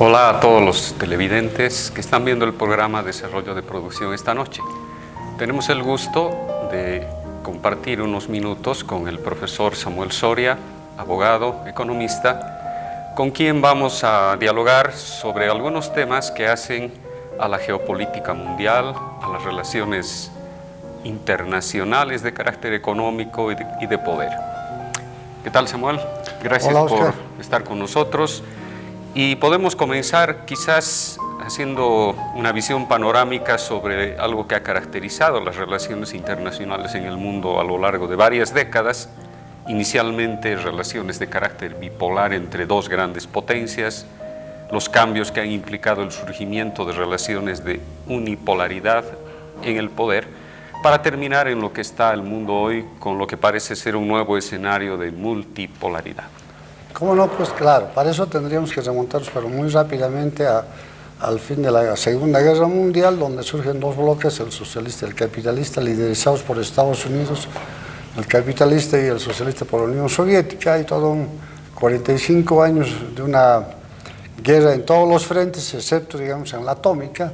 Hola a todos los televidentes que están viendo el programa Desarrollo de Producción esta noche. Tenemos el gusto de compartir unos minutos con el profesor Samuel Soria, abogado, economista, con quien vamos a dialogar sobre algunos temas que hacen a la geopolítica mundial, a las relaciones internacionales de carácter económico y de poder. ¿Qué tal, Samuel? Gracias por estar con nosotros. Y podemos comenzar quizás haciendo una visión panorámica sobre algo que ha caracterizado las relaciones internacionales en el mundo a lo largo de varias décadas, inicialmente relaciones de carácter bipolar entre dos grandes potencias, los cambios que han implicado el surgimiento de relaciones de unipolaridad en el poder, para terminar en lo que está el mundo hoy con lo que parece ser un nuevo escenario de multipolaridad. ¿Cómo no? Pues claro, para eso tendríamos que remontarnos, pero muy rápidamente al fin de la Segunda Guerra Mundial, donde surgen dos bloques, el socialista y el capitalista, liderizados por Estados Unidos, el capitalista y el socialista por la Unión Soviética, y todo 45 años de una guerra en todos los frentes, excepto, digamos, en la atómica,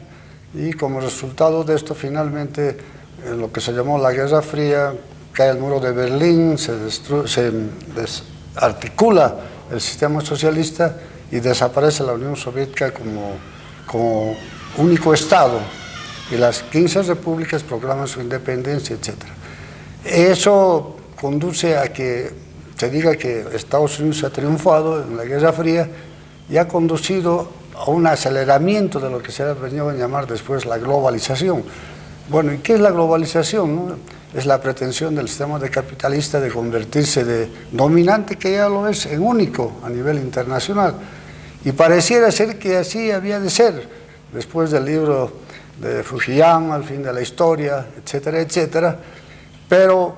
y como resultado de esto, finalmente, en lo que se llamó la Guerra Fría, cae el muro de Berlín, se desarticula el sistema socialista y desaparece la Unión Soviética como único Estado, y las 15 repúblicas proclaman su independencia, etc. Eso conduce a que se diga que Estados Unidos ha triunfado en la Guerra Fría y ha conducido a un aceleramiento de lo que se ha venido a llamar después la globalización. Bueno, ¿y qué es la globalización, no? Es la pretensión del sistema capitalista de convertirse de dominante, que ya lo es, en único a nivel internacional. Y pareciera ser que así había de ser, después del libro de Fukuyama, El fin de la historia, etcétera, etcétera. Pero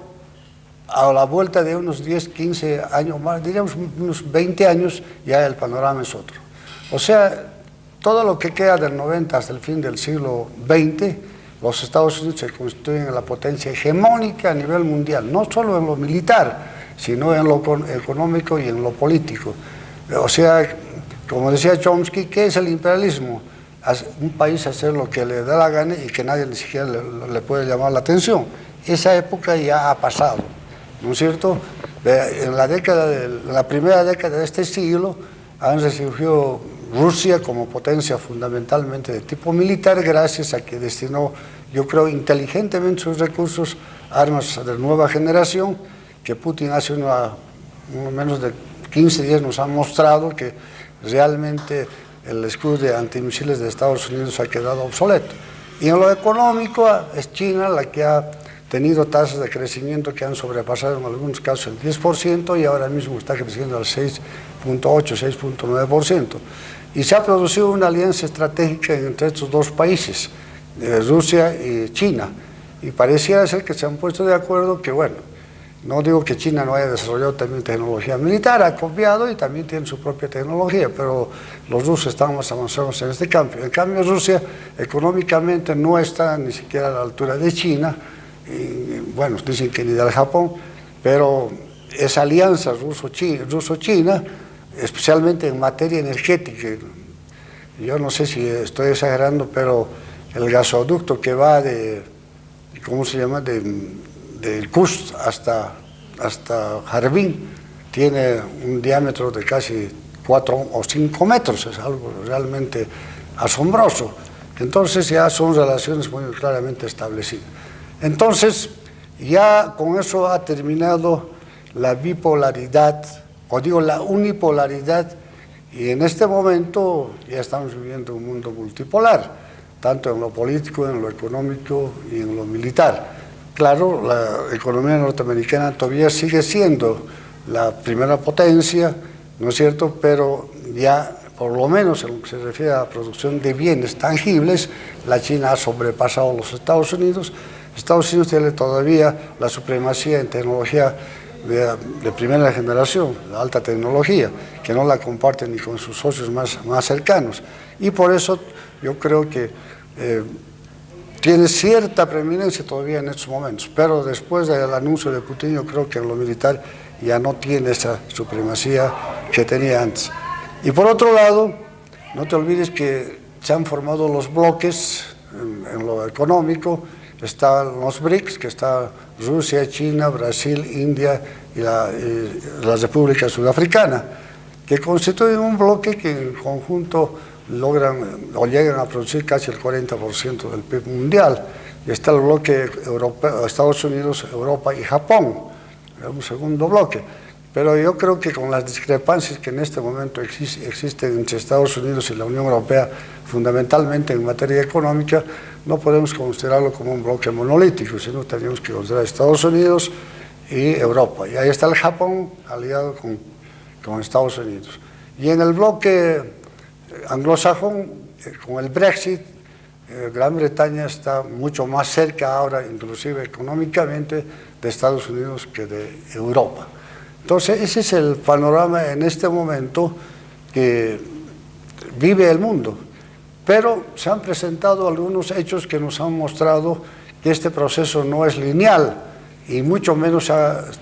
a la vuelta de unos 10, 15 años más, diríamos unos 20 años, ya el panorama es otro. O sea, todo lo que queda del 90 hasta el fin del siglo XX, los Estados Unidos se constituyen en la potencia hegemónica a nivel mundial, no solo en lo militar, sino en lo económico y en lo político. O sea, como decía Chomsky, ¿qué es el imperialismo? Un país hacer lo que le da la gana y que nadie ni siquiera le puede llamar la atención. Esa época ya ha pasado, ¿no es cierto? En la primera década de este siglo han resurgido Rusia como potencia fundamentalmente de tipo militar, gracias a que destinó, yo creo, inteligentemente sus recursos a armas de nueva generación, que Putin hace menos de 15 días nos ha mostrado que realmente el escudo de antimisiles de Estados Unidos ha quedado obsoleto. Y en lo económico es China la que ha tenido tasas de crecimiento que han sobrepasado en algunos casos el 10%, y ahora mismo está creciendo al 6.8, 6.9%. Y se ha producido una alianza estratégica entre estos dos países, Rusia y China, y pareciera ser que se han puesto de acuerdo que, bueno, no digo que China no haya desarrollado también tecnología militar, ha copiado y también tiene su propia tecnología, pero los rusos están más avanzados en este campo. En cambio, Rusia económicamente no está ni siquiera a la altura de China, y, bueno, dicen que ni del Japón, pero esa alianza ruso-china, especialmente en materia energética, yo no sé si estoy exagerando, pero el gasoducto que va de Kust hasta Harbin tiene un diámetro de casi 4 o 5 metros, es algo realmente asombroso. Entonces ya son relaciones muy claramente establecidas. Entonces, ya con eso ha terminado la bipolaridad, o digo la unipolaridad, y en este momento ya estamos viviendo un mundo multipolar, tanto en lo político, en lo económico y en lo militar. Claro, la economía norteamericana todavía sigue siendo la primera potencia, ¿no es cierto?, pero ya, por lo menos en lo que se refiere a la producción de bienes tangibles, la China ha sobrepasado a los Estados Unidos. Estados Unidos tiene todavía la supremacía en tecnología de primera generación, de alta tecnología, que no la comparte ni con sus socios más cercanos. Y por eso yo creo que tiene cierta preeminencia todavía en estos momentos, pero después del anuncio de Putin yo creo que en lo militar ya no tiene esa supremacía que tenía antes. Y por otro lado, no te olvides que se han formado los bloques en lo económico, están los BRICS, que está Rusia, China, Brasil, India y la República Sudafricana, que constituyen un bloque que en conjunto logran o llegan a producir casi el 40% del PIB mundial. Y está el bloque europeo, Estados Unidos, Europa y Japón, un segundo bloque. Pero yo creo que con las discrepancias que en este momento existen entre Estados Unidos y la Unión Europea, fundamentalmente en materia económica, no podemos considerarlo como un bloque monolítico, sino tenemos que considerar Estados Unidos y Europa. Y ahí está el Japón aliado con Estados Unidos. Y en el bloque anglosajón, con el Brexit, Gran Bretaña está mucho más cerca ahora, inclusive económicamente, de Estados Unidos que de Europa. Entonces, ese es el panorama en este momento que vive el mundo. Pero se han presentado algunos hechos que nos han mostrado que este proceso no es lineal y mucho menos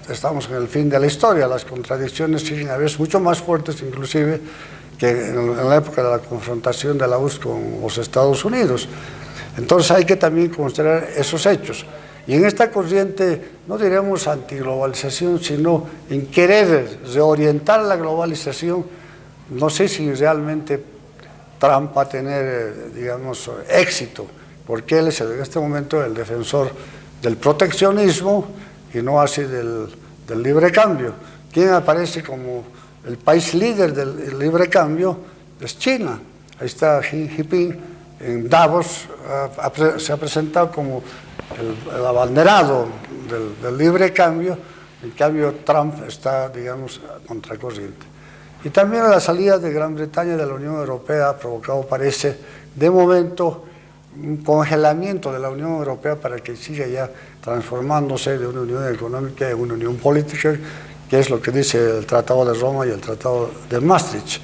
estamos en el fin de la historia. Las contradicciones siguen a veces mucho más fuertes inclusive que en la época de la confrontación de la URSS con los Estados Unidos. Entonces hay que también considerar esos hechos. Y en esta corriente, no diremos antiglobalización, sino en querer reorientar la globalización, no sé si realmente Trump va a tener, digamos, éxito, porque él es en este momento el defensor del proteccionismo y no así del libre cambio. ¿Quién aparece como el país líder del libre cambio? Es China. Ahí está Xi Jinping en Davos, se ha presentado como el abanderado del libre cambio. En cambio Trump está, digamos, contracorriente. Y también la salida de Gran Bretaña de la Unión Europea ha provocado, parece, de momento, un congelamiento de la Unión Europea para que siga ya transformándose de una unión económica en una unión política, que es lo que dice el Tratado de Roma y el Tratado de Maastricht.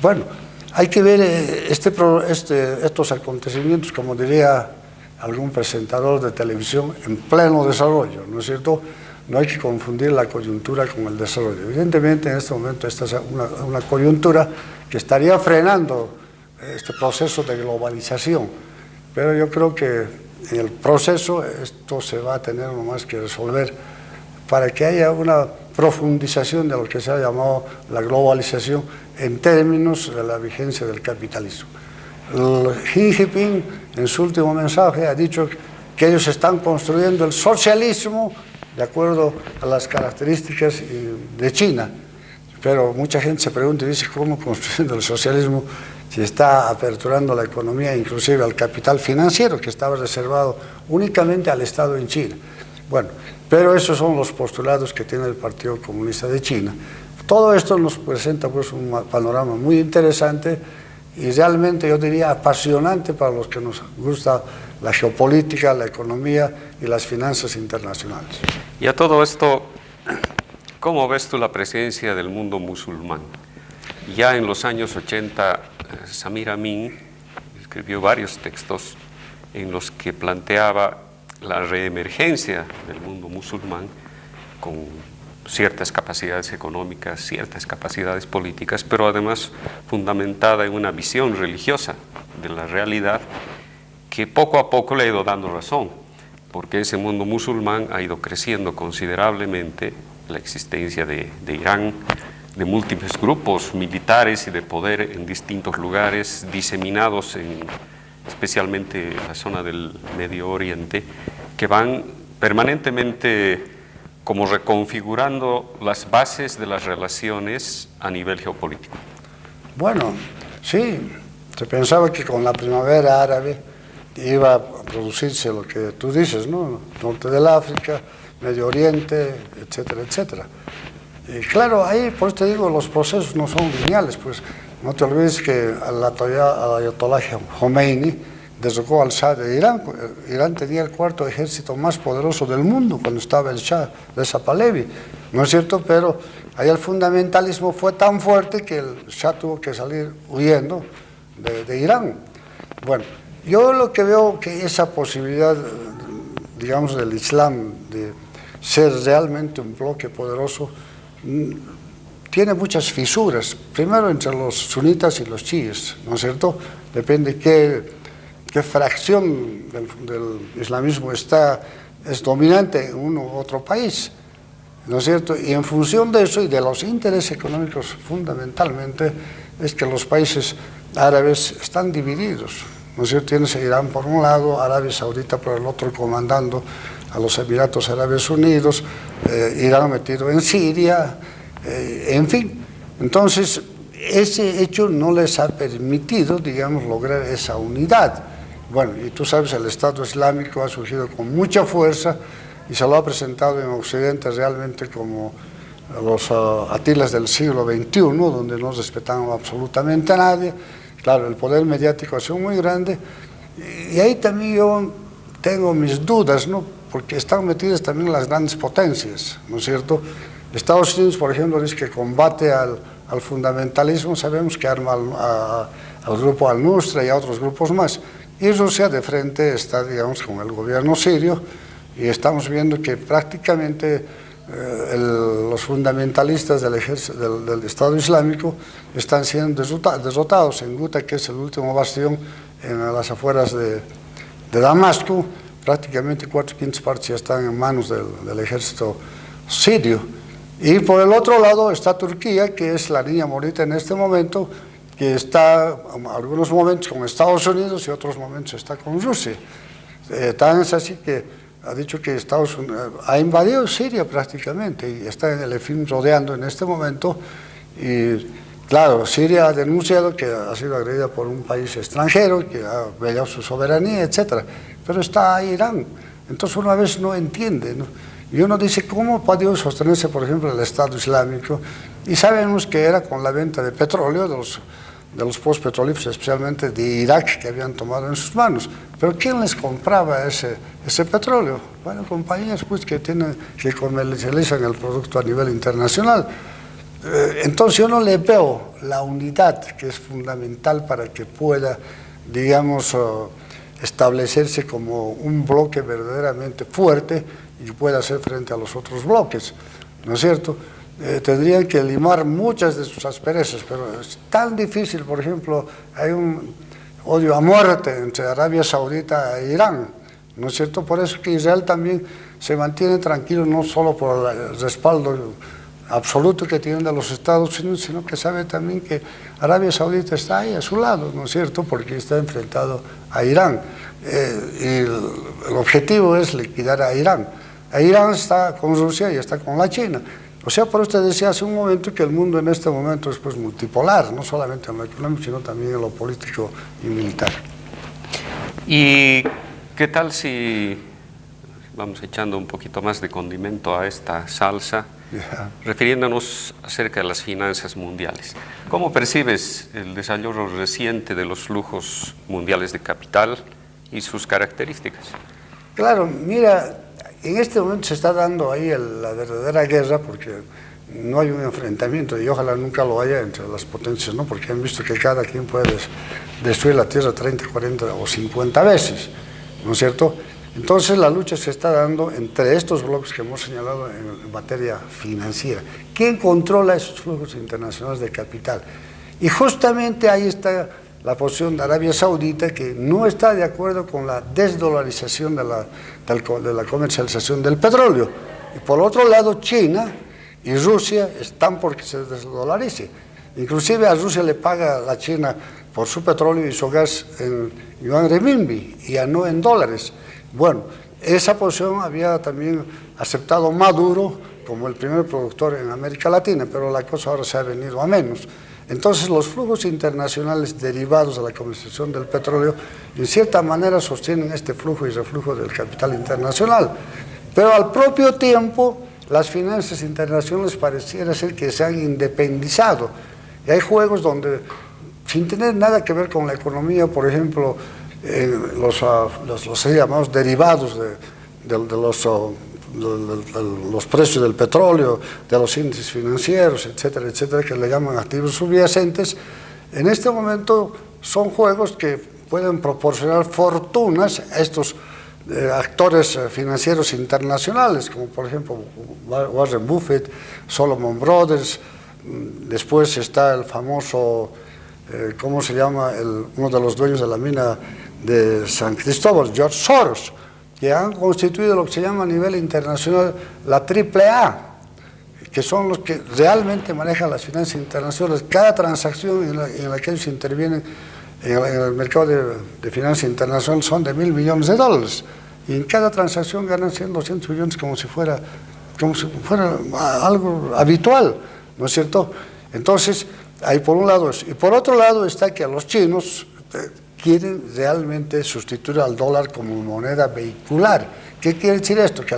Bueno, hay que ver estos acontecimientos, como diría algún presentador de televisión, en pleno desarrollo, ¿no es cierto? No hay que confundir la coyuntura con el desarrollo. Evidentemente, en este momento esta es una coyuntura que estaría frenando este proceso de globalización, pero yo creo que en el proceso esto se va a tener nomás que resolver para que haya una profundización de lo que se ha llamado la globalización en términos de la vigencia del capitalismo. Xi Jinping, en su último mensaje, ha dicho que ellos están construyendo el socialismo de acuerdo a las características de China. Pero mucha gente se pregunta y dice, ¿cómo construyendo el socialismo si está aperturando la economía, inclusive al capital financiero, que estaba reservado únicamente al Estado en China? Bueno, pero esos son los postulados que tiene el Partido Comunista de China. Todo esto nos presenta pues un panorama muy interesante y realmente yo diría apasionante para los que nos gusta la geopolítica, la economía y las finanzas internacionales. Y a todo esto, ¿cómo ves tú la presencia del mundo musulmán? Ya en los años 80, Samir Amin escribió varios textos en los que planteaba la reemergencia del mundo musulmán con ciertas capacidades económicas, ciertas capacidades políticas, pero además fundamentada en una visión religiosa de la realidad que poco a poco le ha ido dando razón, porque ese mundo musulmán ha ido creciendo considerablemente, la existencia de Irán, de múltiples grupos militares y de poder en distintos lugares diseminados especialmente en la zona del Medio Oriente, que van permanentemente como reconfigurando las bases de las relaciones a nivel geopolítico. Bueno, sí, se pensaba que con la primavera árabe iba a producirse lo que tú dices, ¿no? Norte del África, Medio Oriente, etcétera, etcétera. Y claro, ahí, por eso te digo, los procesos no son lineales, pues no te olvides que el Ayatollah Khomeini derrocó al Shah de Irán. Irán tenía el cuarto ejército más poderoso del mundo cuando estaba el Shah Reza Pahlavi, ¿no es cierto? Pero ahí el fundamentalismo fue tan fuerte que el Shah tuvo que salir huyendo de Irán. Bueno, yo lo que veo que esa posibilidad, digamos, del Islam de ser realmente un bloque poderoso tiene muchas fisuras, primero entre los sunitas y los chiíes, ¿no es cierto? Depende qué fracción del islamismo es dominante en uno u otro país, ¿no es cierto? Y en función de eso y de los intereses económicos fundamentalmente, es que los países árabes están divididos, ¿no es cierto? Tienes a Irán por un lado, Arabia Saudita por el otro, comandando a los Emiratos Árabes Unidos, Irán metido en Siria, en fin. Entonces, ese hecho no les ha permitido, digamos, lograr esa unidad. Bueno, y tú sabes, el Estado Islámico ha surgido con mucha fuerza y se lo ha presentado en Occidente realmente como los Atilas del siglo XXI, donde no respetaban absolutamente a nadie. Claro, el poder mediático ha sido muy grande, y ahí también yo tengo mis dudas, ¿no? Porque están metidas también las grandes potencias, ¿no es cierto? Estados Unidos, por ejemplo, dice que combate al fundamentalismo, sabemos que arma al grupo Al-Nusra y a otros grupos más, y Rusia de frente está, digamos, con el gobierno sirio, y estamos viendo que prácticamente los fundamentalistas del Estado Islámico están siendo derrotados en Guta, que es el último bastión en las afueras de Damasco. Prácticamente 4/5 partes ya están en manos del ejército sirio. Y por el otro lado está Turquía, que es la niña bonita en este momento, que está en algunos momentos con Estados Unidos y otros momentos está con Rusia. Tan es así que ha dicho que Estados Unidos ha invadido Siria prácticamente y está en el EFIM rodeando en este momento. Y claro, Siria ha denunciado que ha sido agredida por un país extranjero, que ha violado su soberanía, etc. Pero está Irán. Entonces uno a veces no entiende, ¿no? Y uno dice, ¿cómo puede sostenerse, por ejemplo, el Estado Islámico? Y sabemos que era con la venta de petróleo, de los pozos petrolíferos, especialmente de Irak, que habían tomado en sus manos. Pero ¿quién les compraba ese petróleo? Bueno, compañías pues, que comercializan el producto a nivel internacional. Entonces yo no le veo la unidad que es fundamental para que pueda, digamos, establecerse como un bloque verdaderamente fuerte y pueda hacer frente a los otros bloques, ¿no es cierto? Tendrían que limar muchas de sus asperezas, pero es tan difícil. Por ejemplo, hay un odio a muerte entre Arabia Saudita e Irán, ¿no es cierto? Por eso que Israel también se mantiene tranquilo, no solo por el respaldo absoluto que tienen de los Estados Unidos, sino que sabe también que Arabia Saudita está ahí a su lado, ¿no es cierto? Porque está enfrentado a Irán, y el objetivo es liquidar a Irán. Irán está con Rusia y está con la China. O sea, por usted decía hace un momento que el mundo en este momento es pues multipolar, no solamente en lo económico, sino también en lo político y militar. ¿Y qué tal si vamos echando un poquito más de condimento a esta salsa, refiriéndonos acerca de las finanzas mundiales? ¿Cómo percibes el desarrollo reciente de los flujos mundiales de capital y sus características? Claro, mira, en este momento se está dando ahí la verdadera guerra, porque no hay un enfrentamiento, y ojalá nunca lo haya entre las potencias, ¿no? Porque han visto que cada quien puede destruir la Tierra 30, 40 o 50 veces, ¿no es cierto? Entonces la lucha se está dando entre estos bloques que hemos señalado en materia financiera. ¿Quién controla esos flujos internacionales de capital? Y justamente ahí está la posición de Arabia Saudita, que no está de acuerdo con la desdolarización de la comercialización del petróleo. Y por otro lado, China y Rusia están porque se desdolarice. Inclusive a Rusia le paga la China por su petróleo y su gas en yuan renminbi y ya no en dólares. Bueno, esa posición había también aceptado Maduro como el primer productor en América Latina, pero la cosa ahora se ha venido a menos. Entonces los flujos internacionales derivados de la comercialización del petróleo en cierta manera sostienen este flujo y reflujo del capital internacional, pero al propio tiempo las finanzas internacionales pareciera ser que se han independizado, y hay juegos donde, sin tener nada que ver con la economía, por ejemplo, los llamados derivados de los precios del petróleo, de los índices financieros, etcétera, etcétera, que le llaman activos subyacentes, en este momento son juegos que pueden proporcionar fortunas a estos actores financieros internacionales, como por ejemplo Warren Buffett, Solomon Brothers, después está el famoso, ¿cómo se llama?, uno de los dueños de la mina de San Cristóbal, George Soros, que han constituido lo que se llama a nivel internacional la AAA, que son los que realmente manejan las finanzas internacionales. Cada transacción en la que ellos intervienen en el mercado de finanzas internacionales son de $1.000 millones, y en cada transacción ganan 100, 200 millones como si fuera algo habitual, ¿no es cierto? Entonces, ahí por un lado eso. Y por otro lado está que a los chinos quieren realmente sustituir al dólar como moneda vehicular. ¿Qué quiere decir esto? Que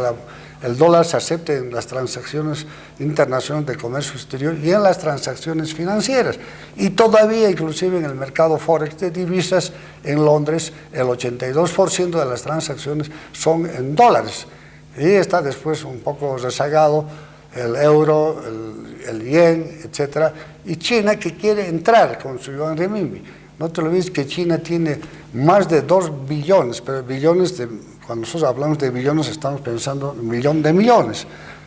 el dólar se acepte en las transacciones internacionales de comercio exterior y en las transacciones financieras. Y todavía, inclusive en el mercado forex de divisas en Londres, el 82% de las transacciones son en dólares. Y está después un poco rezagado el euro, el yen, etc. Y China, que quiere entrar con su yuan renminbi. No te olvides que China tiene más de 2 billones, pero billones cuando nosotros hablamos de billones estamos pensando en millón de millones.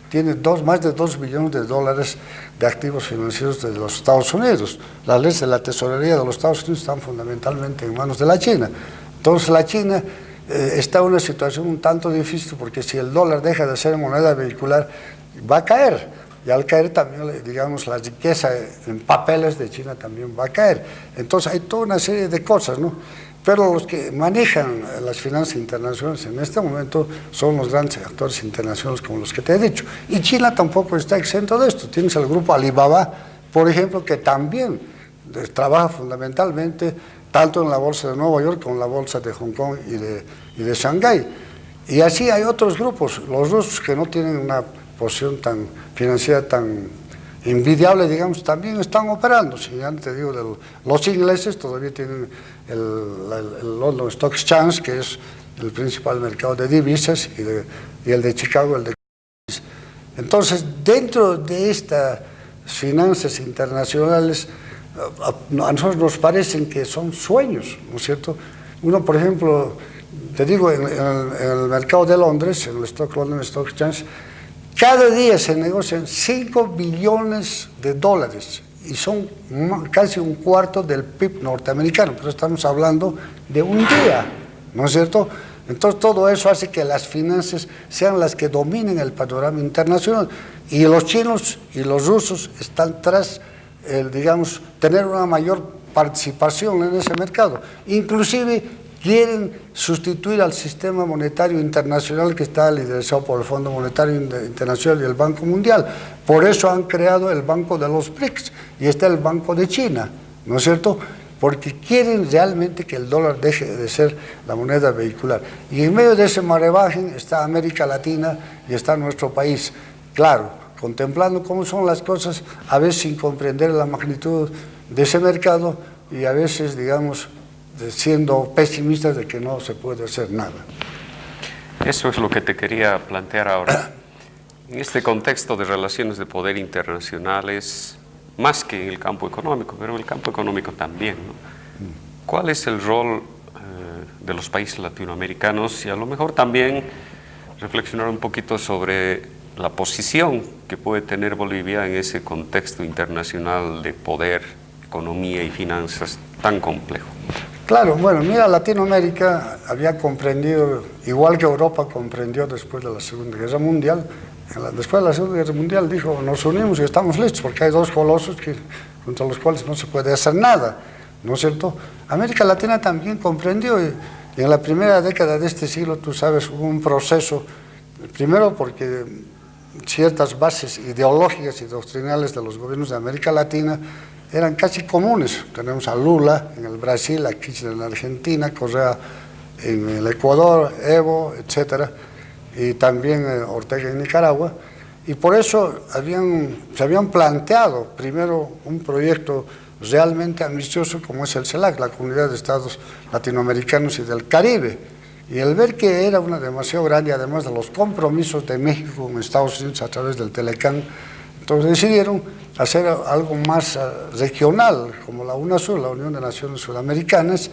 Tiene más de 2 billones de dólares de activos financieros de los Estados Unidos. Las leyes de la tesorería de los Estados Unidos están fundamentalmente en manos de la China. Entonces la China está en una situación un tanto difícil, porque si el dólar deja de ser moneda vehicular, va a caer. Y al caer también, digamos, la riqueza en papeles de China también va a caer. Entonces hay toda una serie de cosas, ¿no? Pero los que manejan las finanzas internacionales en este momento son los grandes actores internacionales como los que te he dicho. Y China tampoco está exento de esto. Tienes el grupo Alibaba, por ejemplo, que también trabaja fundamentalmente tanto en la bolsa de Nueva York como en la bolsa de Hong Kong y de Shanghái. Y así hay otros grupos, los rusos, que no tienen una posición financiera tan envidiable, digamos, también están operando. Si ya te digo, los ingleses todavía tienen el London Stock Exchange, que es el principal mercado de divisas, y el de Chicago, el de... Entonces, dentro de estas finanzas internacionales, a nosotros nos parecen que son sueños, ¿no es cierto? Uno, por ejemplo, te digo, en el mercado de Londres, en el London Stock Exchange, cada día se negocian 5 billones de dólares y son casi un cuarto del PIB norteamericano, pero estamos hablando de un día, ¿no es cierto? Entonces todo eso hace que las finanzas sean las que dominen el panorama internacional, y los chinos y los rusos están tras, digamos, tener una mayor participación en ese mercado. Inclusive quieren sustituir al sistema monetario internacional que está liderazado por el Fondo Monetario Internacional y el Banco Mundial. Por eso han creado el Banco de los BRICS y está el Banco de China, ¿no es cierto? Porque quieren realmente que el dólar deje de ser la moneda vehicular. Y en medio de ese marebaje está América Latina y está nuestro país. Claro, contemplando cómo son las cosas, a veces sin comprender la magnitud de ese mercado y a veces, digamos, siendo pesimistas de que no se puede hacer nada. Eso es lo que te quería plantear ahora. En este contexto de relaciones de poder internacionales, más que en el campo económico, pero en el campo económico también, ¿no? ¿Cuál es el rol de los países latinoamericanos? Y a lo mejor también reflexionar un poquito sobre la posición que puede tener Bolivia en ese contexto internacional de poder, economía y finanzas tan complejo. Claro, bueno, mira, Latinoamérica había comprendido, igual que Europa comprendió después de la Segunda Guerra Mundial. Después de la Segunda Guerra Mundial dijo, nos unimos y estamos listos, porque hay dos colosos contra los cuales no se puede hacer nada, ¿no es cierto? América Latina también comprendió, y en la primera década de este siglo, tú sabes, hubo un proceso, primero porque ciertas bases ideológicas y doctrinales de los gobiernos de América Latina eran casi comunes. Tenemos a Lula en el Brasil, a Kirchner en la Argentina, Correa en el Ecuador, Evo, etcétera, y también Ortega en Nicaragua, y por eso se habían planteado primero un proyecto realmente ambicioso como es el CELAC, la Comunidad de Estados Latinoamericanos y del Caribe, y el ver que era una demasiado grande, además de los compromisos de México con Estados Unidos a través del Telecán, entonces decidieron hacer algo más regional, como la UNASUR, la Unión de Naciones Sudamericanas,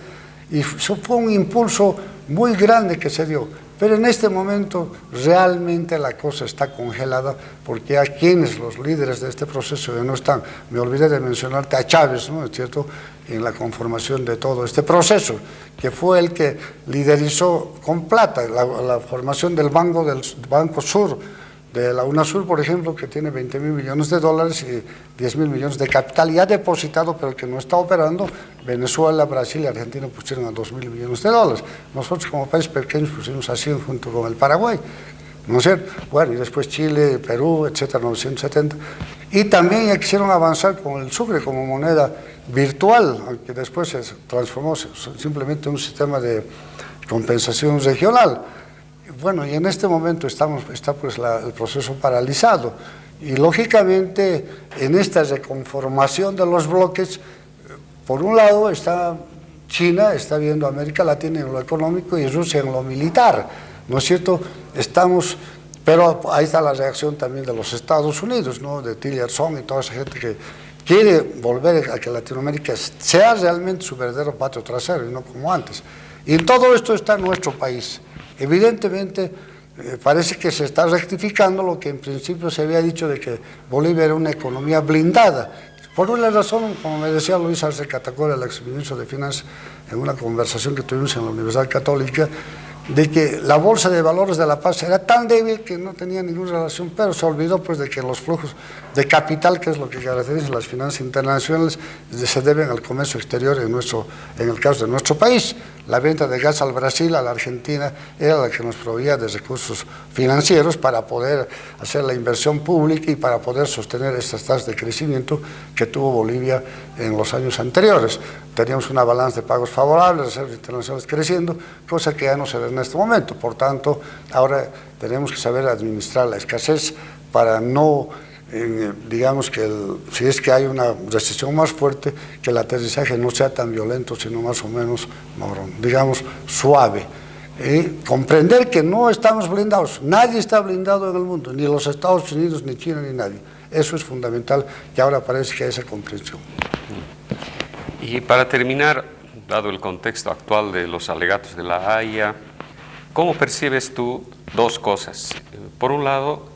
y eso fue un impulso muy grande que se dio. Pero en este momento realmente la cosa está congelada porque a quienes los líderes de este proceso ya no están. Me olvidé de mencionarte a Chávez, ¿no es cierto?, en la conformación de todo este proceso, que fue el que liderizó con plata la formación del Banco Sur, de la UNASUR, por ejemplo, que tiene 20.000 millones de dólares y 10.000 millones de capital ya depositado, pero que no está operando. Venezuela, Brasil y Argentina pusieron a 2.000 millones de dólares. Nosotros como país pequeño pusimos así junto con el Paraguay, ¿no es cierto? Bueno, y después Chile, Perú, etcétera, 970. Y también ya quisieron avanzar con el Sucre como moneda virtual, aunque después se transformó simplemente en un sistema de compensación regional. Bueno, y en este momento está pues el proceso paralizado y lógicamente en esta reconformación de los bloques, por un lado está China, está viendo a América Latina en lo económico y Rusia en lo militar, ¿no es cierto? Pero ahí está la reacción también de los Estados Unidos, ¿no?, de Tillerson y toda esa gente que quiere volver a que Latinoamérica sea realmente su verdadero patio trasero y no como antes. Y en todo esto está nuestro país. Evidentemente, parece que se está rectificando lo que en principio se había dicho de que Bolivia era una economía blindada. Por una razón, como me decía Luis Arce Catacora, el exministro de Finanzas, en una conversación que tuvimos en la Universidad Católica, de que la Bolsa de Valores de La Paz era tan débil que no tenía ninguna relación, pero se olvidó pues de que los flujos de capital, que es lo que caracteriza las finanzas internacionales, se deben al comercio exterior en el caso de nuestro país. La venta de gas al Brasil, a la Argentina, era la que nos proveía de recursos financieros para poder hacer la inversión pública y para poder sostener estas tasas de crecimiento que tuvo Bolivia en los años anteriores. Teníamos una balanza de pagos favorable, reservas internacionales creciendo, cosa que ya no se ve en este momento. Por tanto, ahora tenemos que saber administrar la escasez para no, digamos que si es que hay una recesión más fuerte, que el aterrizaje no sea tan violento, sino más o menos, digamos, suave. Comprender que no estamos blindados, nadie está blindado en el mundo, ni los Estados Unidos, ni China, ni nadie. Eso es fundamental, que ahora parece que hay esa comprensión. Y para terminar, dado el contexto actual de los alegatos de la Haya, ¿cómo percibes tú dos cosas? Por un lado,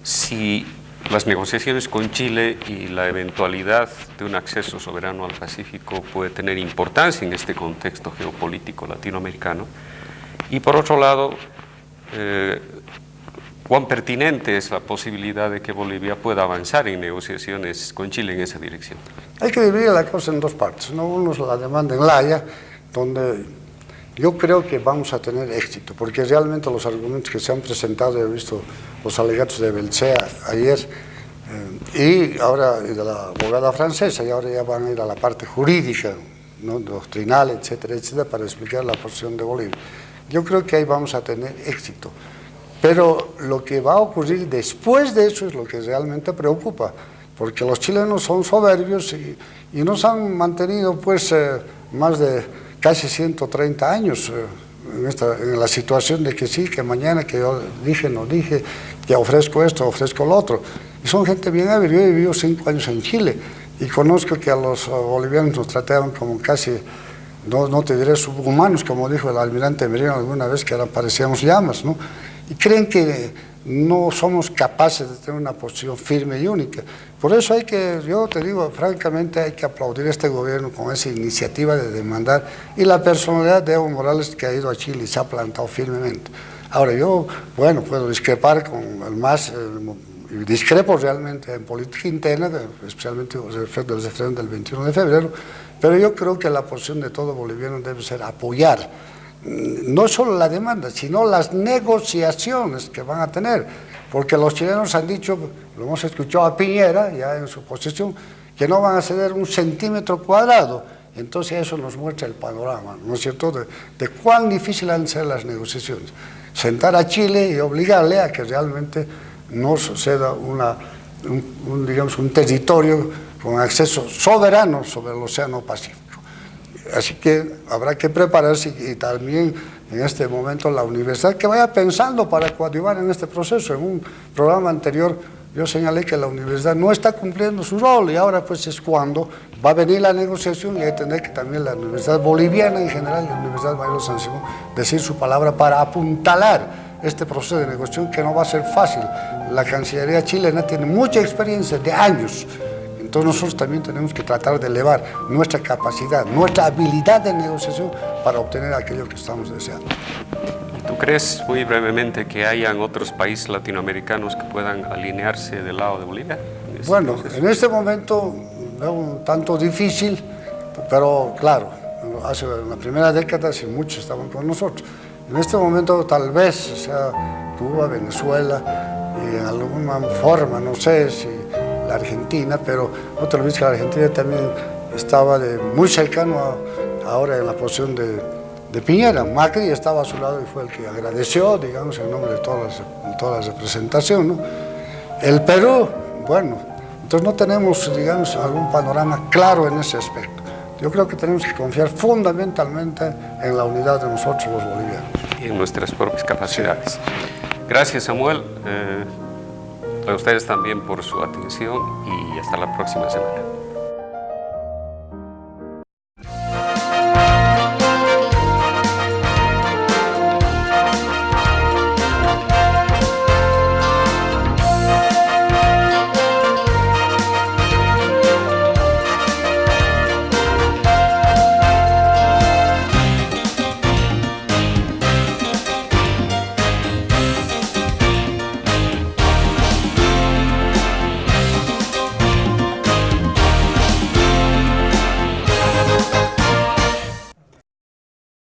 si las negociaciones con Chile y la eventualidad de un acceso soberano al Pacífico puede tener importancia en este contexto geopolítico latinoamericano, y por otro lado, ¿cuán pertinente es la posibilidad de que Bolivia pueda avanzar en negociaciones con Chile en esa dirección? Hay que dividir la cosa en dos partes, ¿no? Uno es la demanda en La Haya, donde yo creo que vamos a tener éxito, porque realmente los argumentos que se han presentado, he visto los alegatos de Belcea ayer, y ahora de la abogada francesa, y ahora ya van a ir a la parte jurídica, ¿no?, doctrinal, etcétera, etcétera, para explicar la posición de Bolivia. Yo creo que ahí vamos a tener éxito. Pero lo que va a ocurrir después de eso es lo que realmente preocupa, porque los chilenos son soberbios y nos han mantenido pues más de casi 130 años en la situación de que sí, que mañana, que yo dije, no dije, que ofrezco esto, ofrezco lo otro. Y son gente bien hábil. Yo he vivido 5 años en Chile y conozco que a los bolivianos nos trataban como casi, no te diré subhumanos, como dijo el almirante Merino alguna vez, que parecíamos llamas, ¿no? Y creen que no somos capaces de tener una posición firme y única. Por eso yo te digo, francamente, hay que aplaudir a este gobierno con esa iniciativa de demandar y la personalidad de Evo Morales, que ha ido a Chile y se ha plantado firmemente. Ahora yo, bueno, puedo discrepar con el MAS, discrepo realmente en política interna, especialmente respecto al referéndum del 21 de febrero, pero yo creo que la posición de todo boliviano debe ser apoyar no solo la demanda, sino las negociaciones que van a tener, porque los chilenos han dicho, lo hemos escuchado a Piñera ya en su posición, que no van a ceder 1 centímetro cuadrado. Entonces eso nos muestra el panorama, ¿no es cierto?, de cuán difícil han de ser las negociaciones. Sentar a Chile y obligarle a que realmente nos ceda digamos, un territorio con acceso soberano sobre el Océano Pacífico. Así que habrá que prepararse y también en este momento la universidad que vaya pensando para coadyuvar en este proceso. En un programa anterior yo señalé que la universidad no está cumpliendo su rol y ahora pues es cuando va a venir la negociación y hay que tener que también la Universidad Boliviana en general y la Universidad Mayor de San Simón decir su palabra para apuntalar este proceso de negociación que no va a ser fácil. La Cancillería chilena tiene mucha experiencia de años. Entonces nosotros también tenemos que tratar de elevar nuestra capacidad, nuestra habilidad de negociación para obtener aquello que estamos deseando. ¿Tú crees, muy brevemente, que hayan otros países latinoamericanos que puedan alinearse del lado de Bolivia? Bueno, en este momento es un tanto difícil, pero claro, hace la primera década sí muchos estaban con nosotros. En este momento tal vez sea Cuba, Venezuela y en alguna forma, no sé si la Argentina, pero no te olvides que la Argentina también estaba muy cercano ahora en la posición de Piñera. Macri estaba a su lado y fue el que agradeció, digamos, en nombre de toda la representación, ¿no? El Perú, bueno, entonces no tenemos, digamos, algún panorama claro en ese aspecto. Yo creo que tenemos que confiar fundamentalmente en la unidad de nosotros los bolivianos. Y en nuestras propias capacidades. Sí. Gracias, Samuel. A ustedes también por su atención y hasta la próxima semana.